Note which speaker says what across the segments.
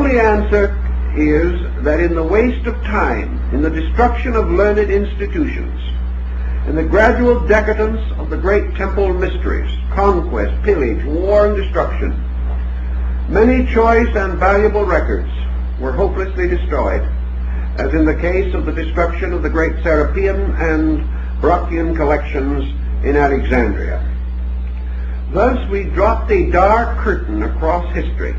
Speaker 1: only answer is that in the waste of time, in the destruction of learned institutions, in the gradual decadence of the great temple mysteries, conquest, pillage, war, and destruction, many choice and valuable records were hopelessly destroyed, as in the case of the destruction of the great Serapean and Brocchian collections in Alexandria. Thus we dropped a dark curtain across history,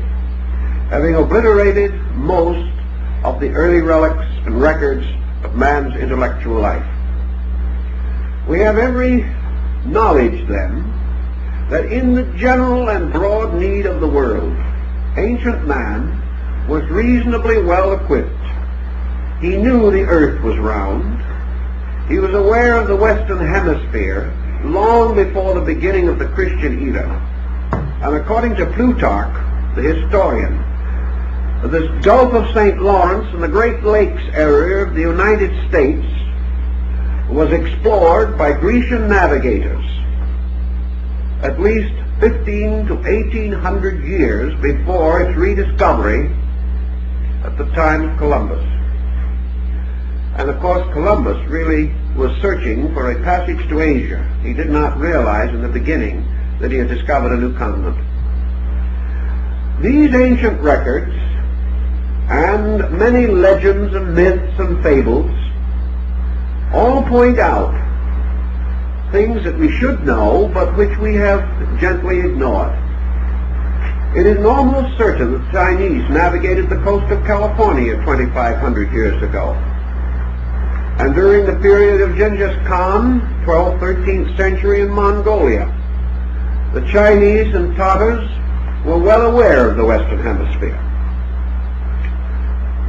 Speaker 1: having obliterated most of the early relics and records of man's intellectual life. We have every knowledge, then, that in the general and broad need of the world, ancient man was reasonably well equipped. He knew the earth was round. He was aware of the Western Hemisphere long before the beginning of the Christian era. And according to Plutarch, the historian, this Gulf of St. Lawrence and the Great Lakes area of the United States was explored by Grecian navigators at least 15 to 1800 years before its rediscovery at the time of Columbus. And of course Columbus really was searching for a passage to Asia. He did not realize in the beginning that he had discovered a new continent. These ancient records and many legends and myths and fables all point out things that we should know but which we have gently ignored. It is almost certain that the Chinese navigated the coast of California 2,500 years ago. And during the period of Genghis Khan, 12th, 13th century in Mongolia, the Chinese and Tatars were well aware of the Western Hemisphere.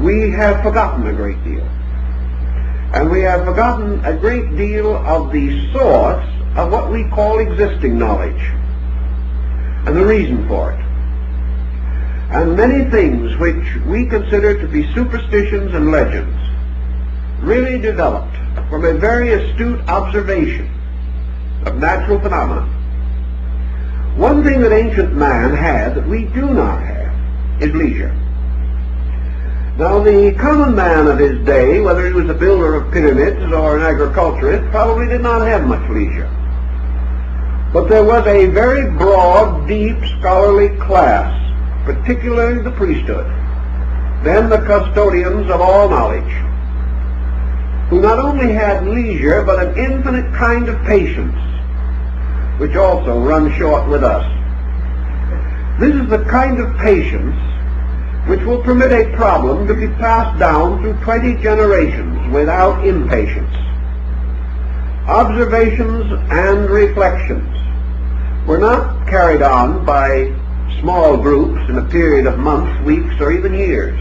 Speaker 1: We have forgotten a great deal. And we have forgotten a great deal of the source of what we call existing knowledge and the reason for it. And many things which we consider to be superstitions and legends really developed from a very astute observation of natural phenomena. One thing that ancient man had that we do not have is leisure. Now, the common man of his day, whether he was a builder of pyramids or an agriculturist, probably did not have much leisure. But there was a very broad, deep, scholarly class, particularly the priesthood, then the custodians of all knowledge, who not only had leisure, but an infinite kind of patience, which also runs short with us. This is the kind of patience which will permit a problem to be passed down through 20 generations without impatience. Observations and reflections were not carried on by small groups in a period of months, weeks, or even years,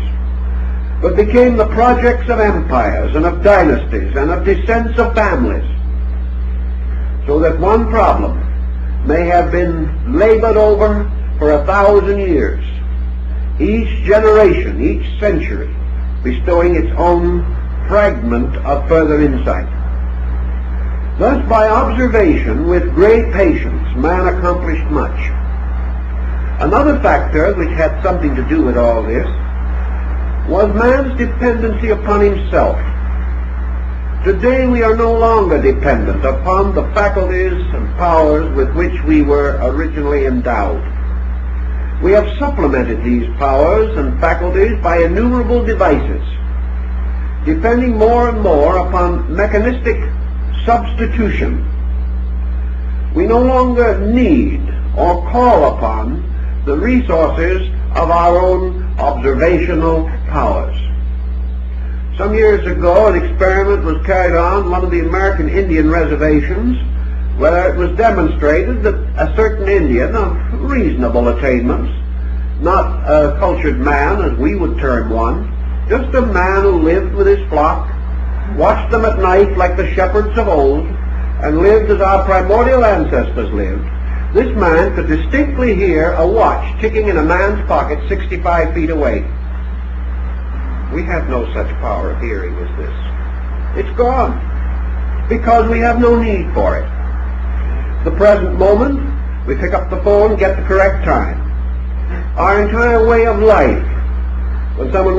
Speaker 1: but became the projects of empires and of dynasties and of descents of families, so that one problem may have been labored over for 1,000 years, each generation, each century, bestowing its own fragment of further insight. Thus, by observation with great patience, man accomplished much. Another factor which had something to do with all this was man's dependency upon himself. Today we are no longer dependent upon the faculties and powers with which we were originally endowed. We have supplemented these powers and faculties by innumerable devices, depending more and more upon mechanistic substitution. We no longer need or call upon the resources of our own observational powers. Some years ago, an experiment was carried on one of the American Indian reservations, where it was demonstrated that a certain Indian of reasonable attainments, not a cultured man as we would term one, just a man who lived with his flock, watched them at night like the shepherds of old, and lived as our primordial ancestors lived, this man could distinctly hear a watch ticking in a man's pocket 65 feet away. We have no such power of hearing as this. It's gone, because we have no need for it. The present moment, we pick up the phone and get the correct time. Our entire way of life When someone